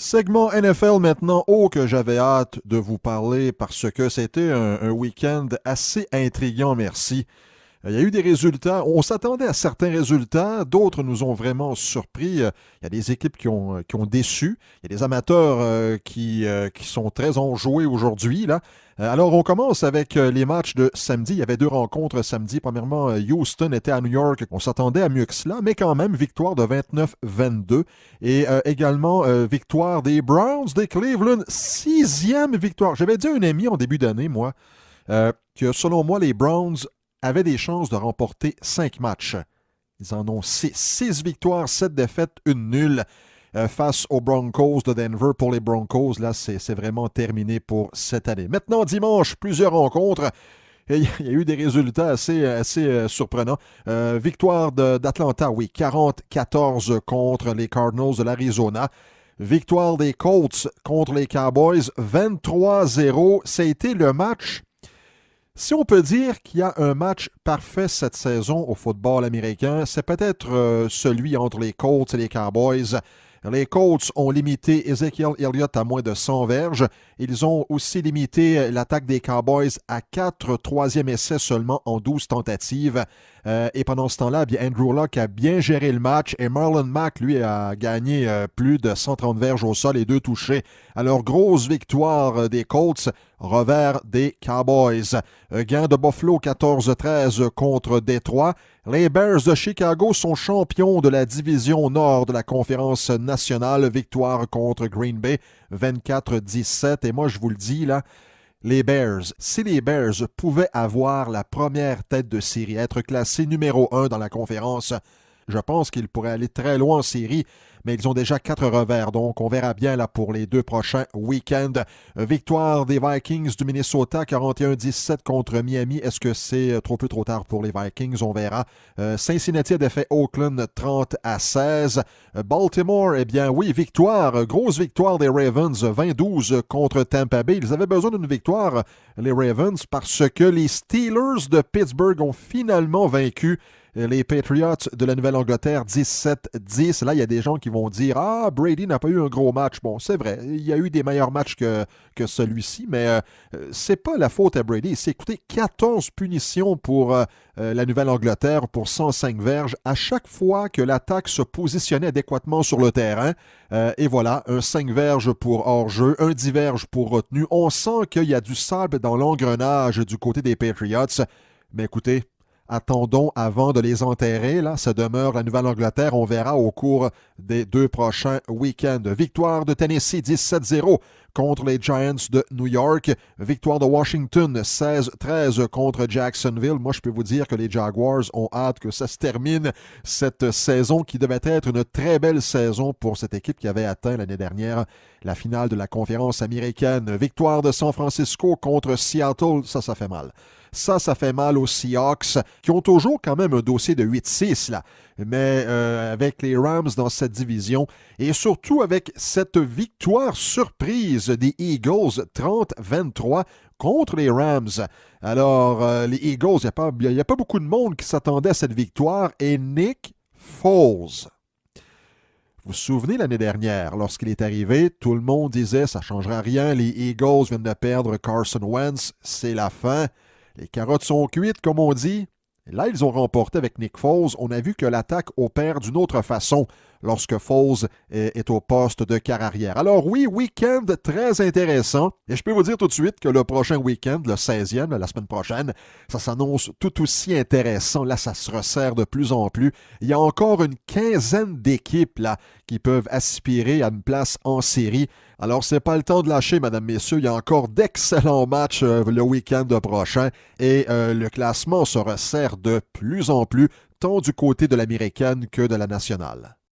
Segment NFL maintenant. Oh, que j'avais hâte de vous parler parce que c'était un week-end assez intriguant, merci. Il y a eu des résultats. On s'attendait à certains résultats. D'autres nous ont vraiment surpris. Il y a des équipes qui ont déçu. Il y a des amateurs qui sont très enjoués aujourd'hui, là. Alors, on commence avec les matchs de samedi. Il y avait deux rencontres samedi. Premièrement, Houston était à New York. On s'attendait à mieux que cela, mais quand même, victoire de 29-22. Et également, victoire des Browns de Cleveland. Sixième victoire. J'avais dit à un ami en début d'année, moi, que selon moi, les Browns avaient des chances de remporter 5 matchs. Ils en ont 6. 6 victoires, 7 défaites, une nulle face aux Broncos de Denver. Pour les Broncos, là, c'est vraiment terminé pour cette année. Maintenant, dimanche, plusieurs rencontres. Il y a eu des résultats assez surprenants. Victoire d'Atlanta, oui, 40-14 contre les Cardinals de l'Arizona. Victoire des Colts contre les Cowboys, 23-0. Ça a été le match. Si on peut dire qu'il y a un match parfait cette saison au football américain, c'est peut-être celui entre les Colts et les Cowboys. Les Colts ont limité Ezekiel Elliott à moins de 100 verges. Ils ont aussi limité l'attaque des Cowboys à 4 troisième essais seulement en 12 tentatives. Et pendant ce temps-là, bien, Andrew Luck a bien géré le match et Marlon Mack, lui, a gagné plus de 130 verges au sol et 2 touchés. Alors, grosse victoire des Colts, revers des Cowboys. Gain de Buffalo 14-13 contre Détroit. Les Bears de Chicago sont champions de la division nord de la conférence nationale. Victoire contre Green Bay 24-17. Et moi, je vous le dis, là, les Bears, si les Bears pouvaient avoir la première tête de série, être classés numéro 1 dans la conférence, je pense qu'ils pourraient aller très loin en série, mais ils ont déjà 4 revers, donc on verra bien là pour les 2 prochains week-ends. Victoire des Vikings du Minnesota, 41-17 contre Miami. Est-ce que c'est trop peu trop tard pour les Vikings? On verra. Cincinnati a défait Oakland 30-16. Baltimore, eh bien oui, victoire, grosse victoire des Ravens, 20-12 contre Tampa Bay. Ils avaient besoin d'une victoire, les Ravens, parce que les Steelers de Pittsburgh ont finalement vaincu les Patriots de la Nouvelle-Angleterre 17-10. Là, il y a des gens qui vont dire « Ah, Brady n'a pas eu un gros match. » Bon, c'est vrai, il y a eu des meilleurs matchs que celui-ci, mais c'est pas la faute à Brady. Il s'est coûté 14 punitions pour la Nouvelle-Angleterre pour 105 verges à chaque fois que l'attaque se positionnait adéquatement sur le terrain. Et voilà, un 5 verges pour hors-jeu, un 10 verges pour retenue. On sent qu'il y a du sable dans l'engrenage du côté des Patriots. Mais écoutez, attendons avant de les enterrer. Là, ça demeure la Nouvelle-Angleterre. On verra au cours des 2 prochains week-ends. Victoire de Tennessee 17-0 contre les Giants de New York. Victoire de Washington 16-13 contre Jacksonville. Moi, je peux vous dire que les Jaguars ont hâte que ça se termine, cette saison qui devait être une très belle saison pour cette équipe qui avait atteint l'année dernière la finale de la conférence américaine. Victoire de San Francisco contre Seattle. Ça fait mal. Ça fait mal aux Seahawks, qui ont toujours quand même un dossier de 8-6, là. Mais avec les Rams dans cette division, et surtout avec cette victoire surprise des Eagles, 30-23 contre les Rams. Alors, les Eagles, il n'y a pas beaucoup de monde qui s'attendait à cette victoire, et Nick Foles. Vous vous souvenez l'année dernière, lorsqu'il est arrivé, tout le monde disait « ça ne changera rien, les Eagles viennent de perdre Carson Wentz, c'est la fin ». Les carottes sont cuites, comme on dit. Là, ils ont remporté avec Nick Foles. On a vu que l'attaque opère d'une autre façon lorsque Foles est au poste de quart arrière. Alors oui, week-end très intéressant. Et je peux vous dire tout de suite que le prochain week-end, le 16e, la semaine prochaine, ça s'annonce tout aussi intéressant. Là, ça se resserre de plus en plus. Il y a encore une quinzaine d'équipes là qui peuvent aspirer à une place en série. Alors, c'est pas le temps de lâcher, mesdames, messieurs. Il y a encore d'excellents matchs le week-end prochain et le classement se resserre de plus en plus, tant du côté de l'américaine que de la nationale.